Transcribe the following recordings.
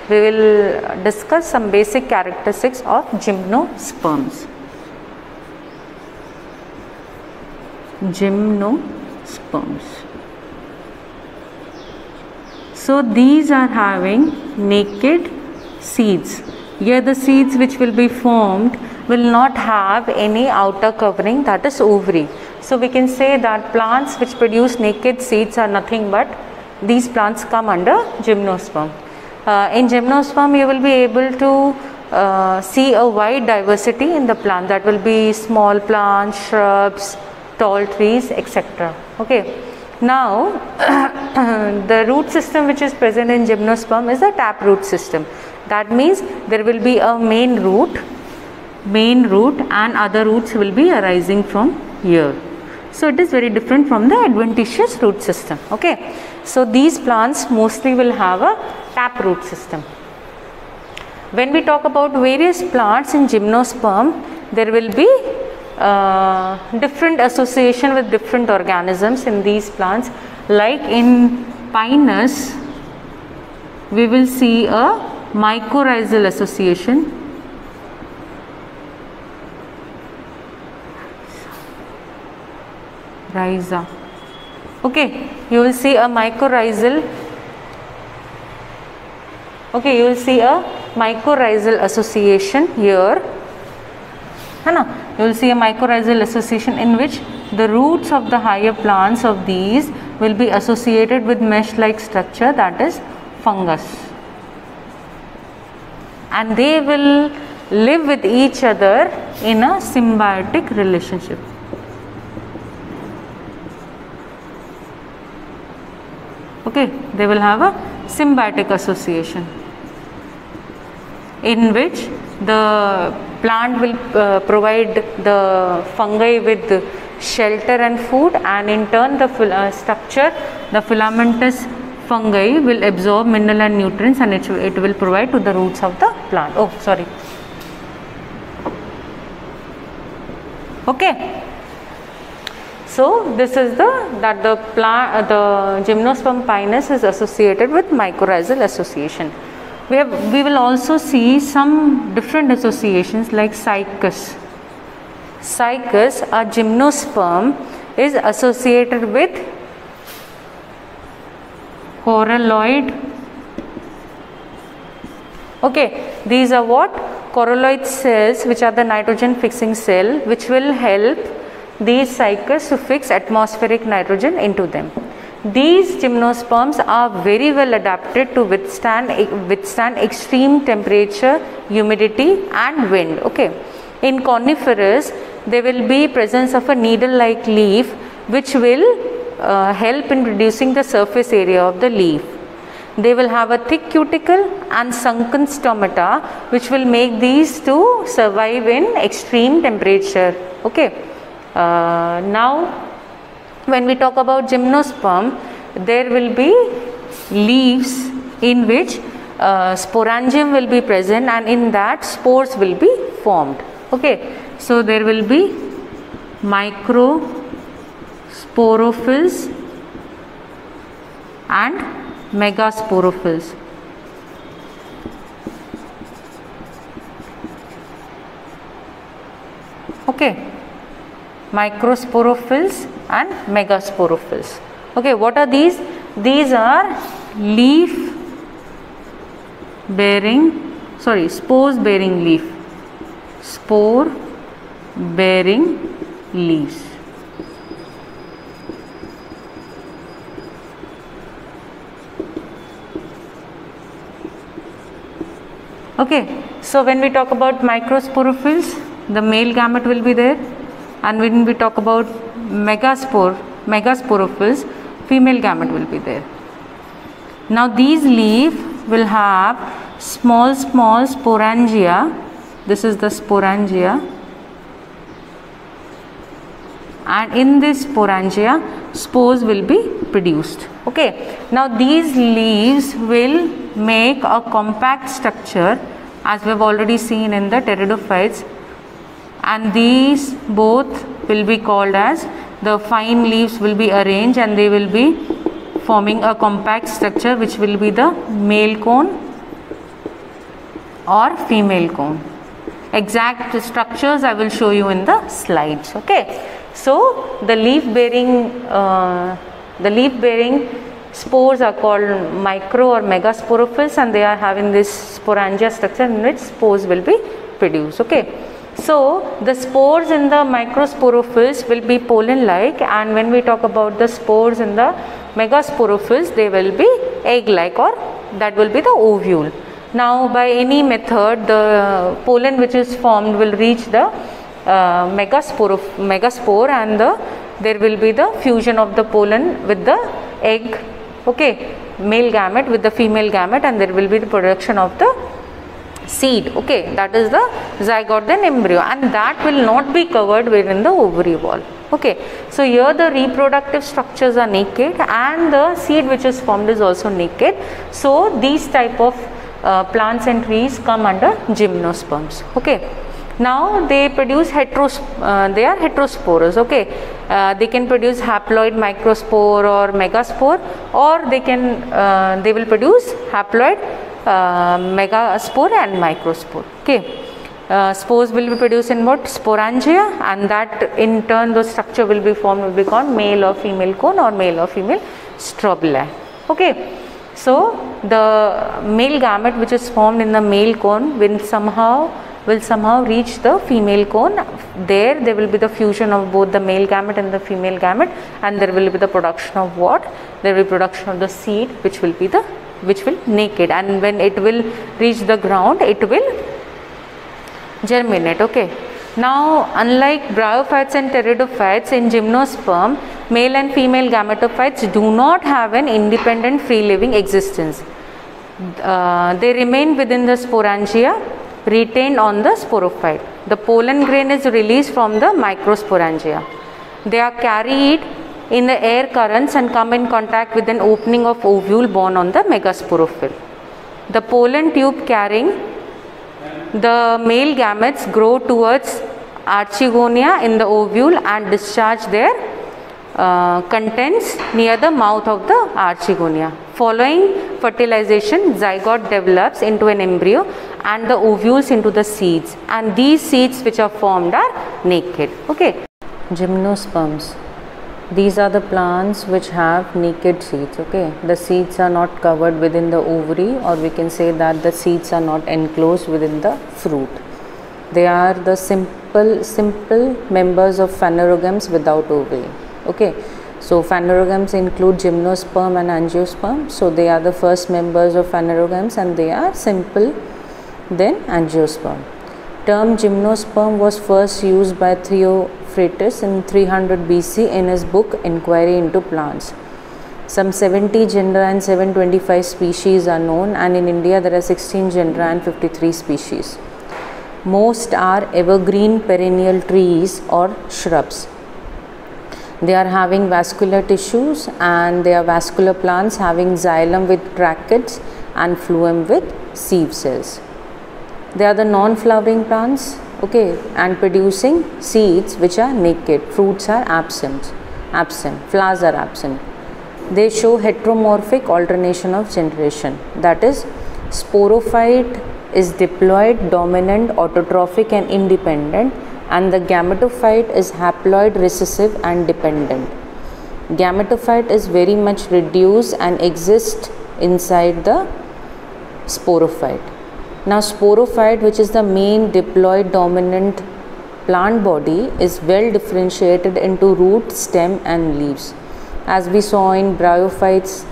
we will discuss some basic characteristics of gymnosperms. Gymnosperms. So these are having naked seeds. Here the seeds which will be formed will not have any outer covering, that is ovary. So we can say that plants which produce naked seeds are nothing but these plants come under gymnosperm. In gymnosperm you will be able to see a wide diversity in the plant, that will be small plants, shrubs, tall trees, etc. Okay. Now the root system which is present in gymnosperm is a taproot system. That means there will be a main root and other roots will be arising from here. So it is very different from the adventitious root system. Okay. So these plants mostly will have a taproot system. When we talk about various plants in gymnosperm, there will be different association with different organisms in these plants. Like in Pinus, we will see a mycorrhizal association. Rhiza. Okay, you will see a mycorrhizal. Okay, you will see a mycorrhizal association here. You will see a mycorrhizal association in which the roots of the higher plants of these will be associated with mesh-like structure, that is fungus, and they will live with each other in a symbiotic relationship. Okay, they will have a symbiotic association in which the plant will provide the fungi with shelter and food, and in turn the structure, the filamentous fungi will absorb mineral and nutrients, and it will provide to the roots of the plant. Oh, sorry. Okay. So this is the gymnosperm pinus is associated with mycorrhizal association. We will also see some different associations like Cycas. Cycas, a gymnosperm, is associated with coralloid. Okay, these are what? Coralloid cells, which are the nitrogen fixing cell, which will help these cycas to fix atmospheric nitrogen into them. These gymnosperms are very well adapted to withstand extreme temperature, humidity and wind. Okay. In coniferous, there will be presence of a needle-like leaf which will help in reducing the surface area of the leaf. They will have a thick cuticle and sunken stomata which will make these to survive in extreme temperature. Okay. Now when we talk about gymnosperm, there will be leaves in which sporangium will be present, and in that spores will be formed. Okay, so there will be microsporophylls and megasporophylls. Okay, microsporophylls and megasporophylls. Okay, what are these? These are spores bearing leaf. Spore bearing leaves. Okay, so when we talk about microsporophylls, the male gamete will be there, and when we talk about megasporophylls, female gamete will be there. Now these leaves will have small sporangia. This is the sporangia, and in this sporangia spores will be produced. Okay, now these leaves will make a compact structure, as we have already seen in the pteridophytes, and these both will be called as the fine leaves will be arranged, and they will be forming a compact structure which will be the male cone or female cone. Exact structures I will show you in the slides. Okay. So the leaf bearing spores are called micro or megasporophylls, and they are having this sporangia structure in which spores will be produced. Okay. So the spores in the microsporophylls will be pollen like, and when we talk about the spores in the megasporophylls, they will be egg like, or that will be the ovule. Now by any method, the pollen which is formed will reach the megaspore, and there will be the fusion of the pollen with the egg, okay, male gamete with the female gamete, and there will be the production of the seed, okay, that is the zygote then embryo, and that will not be covered within the ovary wall. Okay, so here the reproductive structures are naked and the seed which is formed is also naked. So these type of plants and trees come under gymnosperms. Okay, now they produce they are heterosporous. Okay, they can produce haploid microspore or megaspore, or they will produce haploid megaspore and microspore. Okay, spores will be produced in what? Sporangia, and that in turn the structure will be formed, will be called male or female cone or male or female strobili. Okay. So the male gamete which is formed in the male cone will somehow reach the female cone. There will be the fusion of both the male gamete and the female gamete, and there will be the production of what? There will be production of the seed which will naked, and when it will reach the ground, it will germinate. Okay. Now unlike bryophytes and pteridophytes, in gymnosperm, male and female gametophytes do not have an independent free living existence. They remain within the sporangia, retained on the sporophyte. The pollen grain is released from the microsporangia. They are carried in the air currents and come in contact with an opening of ovule borne on the megasporophyll. The pollen tube carrying the male gametes grow towards archegonia in the ovule and discharge their contents near the mouth of the archegonia. Following fertilization, zygote develops into an embryo and the ovules into the seeds, and these seeds which are formed are naked. Okay. Gymnosperms. These are the plants which have naked seeds. Okay, the seeds are not covered within the ovary, or we can say that the seeds are not enclosed within the fruit. They are the simple members of phanerogams without ovary. Okay, so phanerogams include gymnosperm and angiosperm. So they are the first members of phanerogams, and they are simple then angiosperm. Term gymnosperm was first used by Theophrastus in 300 BC in his book Inquiry into Plants. Some 70 genera and 725 species are known, and in India there are 16 genera and 53 species. Most are evergreen perennial trees or shrubs. They are having vascular tissues, and they are vascular plants having xylem with tracheids and phloem with sieve cells. They are the non-flowering plants, okay, and producing seeds which are naked. Fruits are absent, flowers are absent. They show heteromorphic alternation of generation, that is, sporophyte is diploid, dominant, autotrophic and independent, and the gametophyte is haploid, recessive and dependent. Gametophyte is very much reduced and exists inside the sporophyte. Now sporophyte, which is the main diploid dominant plant body, is well differentiated into root, stem and leaves. As we saw in bryophytes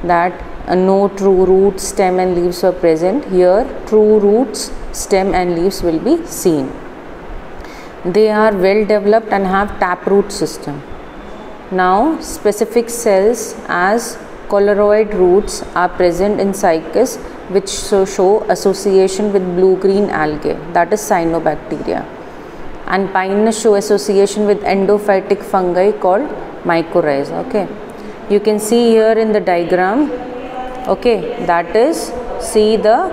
that no true roots, stem and leaves were present, here true roots, stem and leaves will be seen. They are well developed and have taproot system. Now specific cells as coloroid roots are present in cycas, which show association with blue-green algae, that is cyanobacteria, and pinus show association with endophytic fungi called mycorrhiza. Okay, you can see here in the diagram, okay, that is, see the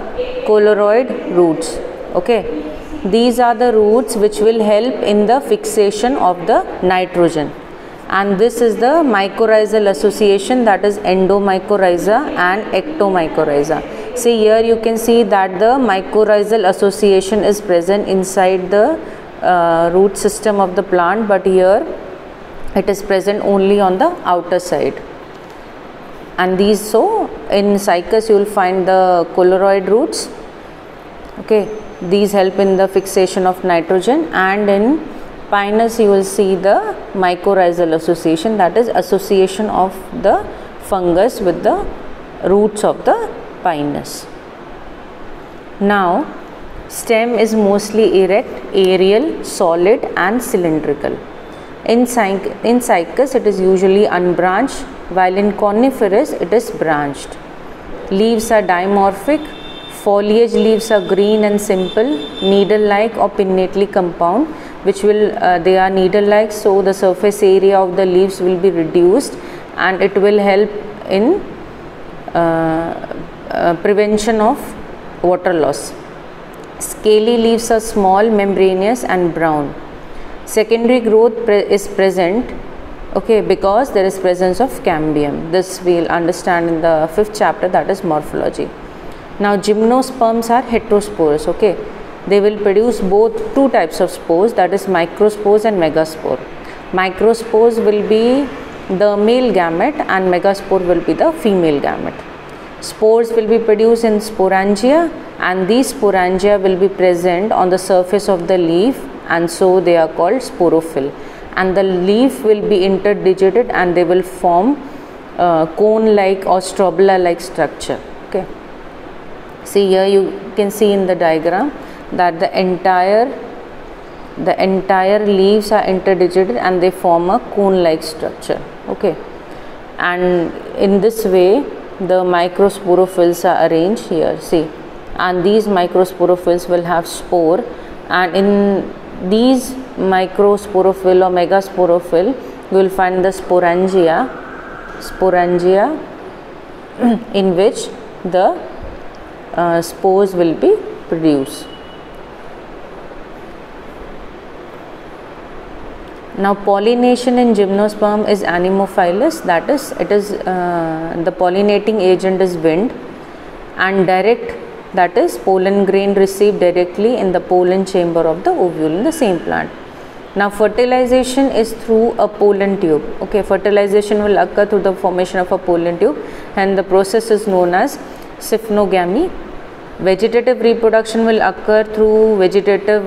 coloroid roots. Okay, these are the roots which will help in the fixation of the nitrogen, and this is the mycorrhizal association, that is endomycorrhiza and ectomycorrhiza. See here you can see that the mycorrhizal association is present inside the root system of the plant, but here it is present only on the outer side. And these, so in Cycas you will find the coloroid roots, okay, these help in the fixation of nitrogen, and in Pinus you will see the mycorrhizal association, that is association of the fungus with the roots of the Pinus. Now stem is mostly erect, aerial, solid and cylindrical. In Cycas it is usually unbranched, while in Coniferous it is branched. Leaves are dimorphic. Foliage leaves are green and simple, needle-like or pinnately compound, which will they are needle-like, so the surface area of the leaves will be reduced, and it will help in prevention of water loss. Scaly leaves are small, membranous and brown. Secondary growth is present, okay, because there is presence of cambium. This we will understand in the 5th chapter, that is morphology. Now gymnosperms are heterospores, okay, they will produce both two types of spores, that is microspores and megaspore. Microspores will be the male gamete and megaspore will be the female gamete. Spores will be produced in sporangia, and these sporangia will be present on the surface of the leaf, and so they are called sporophyll, and the leaf will be interdigited and they will form cone like or strobila like structure, okay. See here you can see in the diagram that the entire leaves are interdigited and they form a cone like structure, okay, and in this way the microsporophylls are arranged here, see, and these microsporophylls will have spore, and in these microsporophyll or megasporophyll you will find the sporangia in which the spores will be produced. Now pollination in gymnosperm is anemophilous, that is it is the pollinating agent is wind, and direct, that is pollen grain received directly in the pollen chamber of the ovule in the same plant. Now fertilization is through a pollen tube, okay, fertilization will occur through the formation of a pollen tube, and the process is known as syphnogamy. Vegetative reproduction will occur through vegetative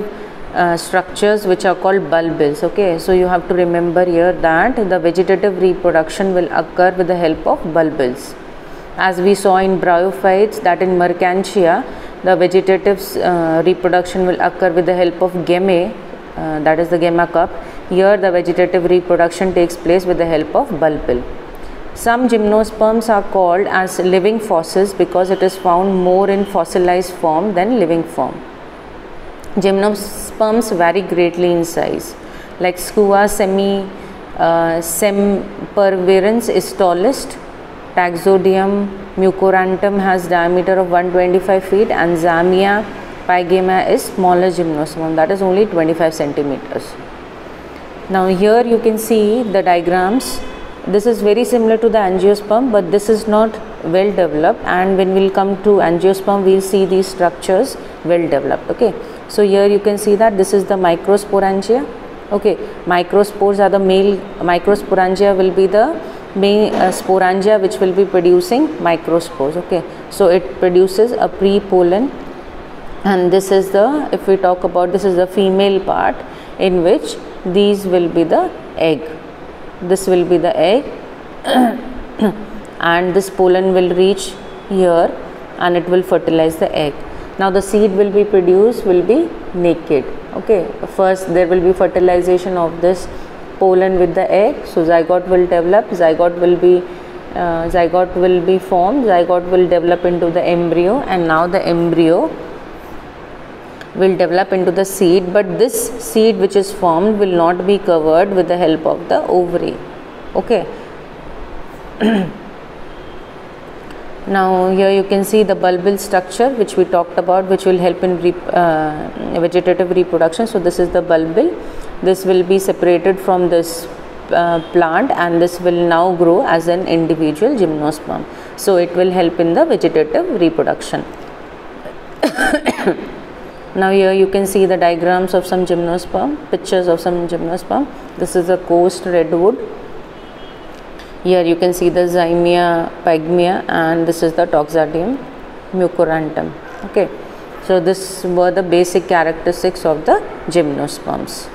structures which are called bulbils, okay, so you have to remember here that the vegetative reproduction will occur with the help of bulbils, as we saw in bryophytes, that in Mercantia the vegetative reproduction will occur with the help of gemmae, that is the gemma cup. Here the vegetative reproduction takes place with the help of bulbil. Some gymnosperms are called as living fossils because it is found more in fossilized form than living form. Gymnosperms vary greatly in size, like Skua sempervirens is tallest, Taxodium mucorantum has diameter of 125 feet, and Zamia pygama is smaller gymnosperm, that is only 25 centimeters. Now here you can see the diagrams. This is very similar to the angiosperm, but this is not well developed, and when we will come to angiosperm we will see these structures well developed, okay. So here you can see that this is the microsporangia, okay, microspores are the male, microsporangia will be the main sporangia which will be producing microspores, okay. So it produces a pre-pollen, and this is the, if we talk about, this is the female part in which these will be the egg. This will be the egg and this pollen will reach here and it will fertilize the egg. Now the seed will be produced, will be naked, okay. First there will be fertilization of this pollen with the egg, so zygote will develop, zygote will be formed, zygote will develop into the embryo, and now the embryo will develop into the seed, but this seed which is formed will not be covered with the help of the ovary, okay. Now here you can see the bulbil structure which we talked about, which will help in vegetative reproduction. So this is the bulbil, this will be separated from this plant, and this will now grow as an individual gymnosperm. So it will help in the vegetative reproduction. Now here you can see the diagrams of some gymnosperm, pictures of some gymnosperm. This is a coast redwood. Here you can see the Zymia pygmea, and this is the Toxodium mucorantum. Okay, so this were the basic characteristics of the gymnosperms.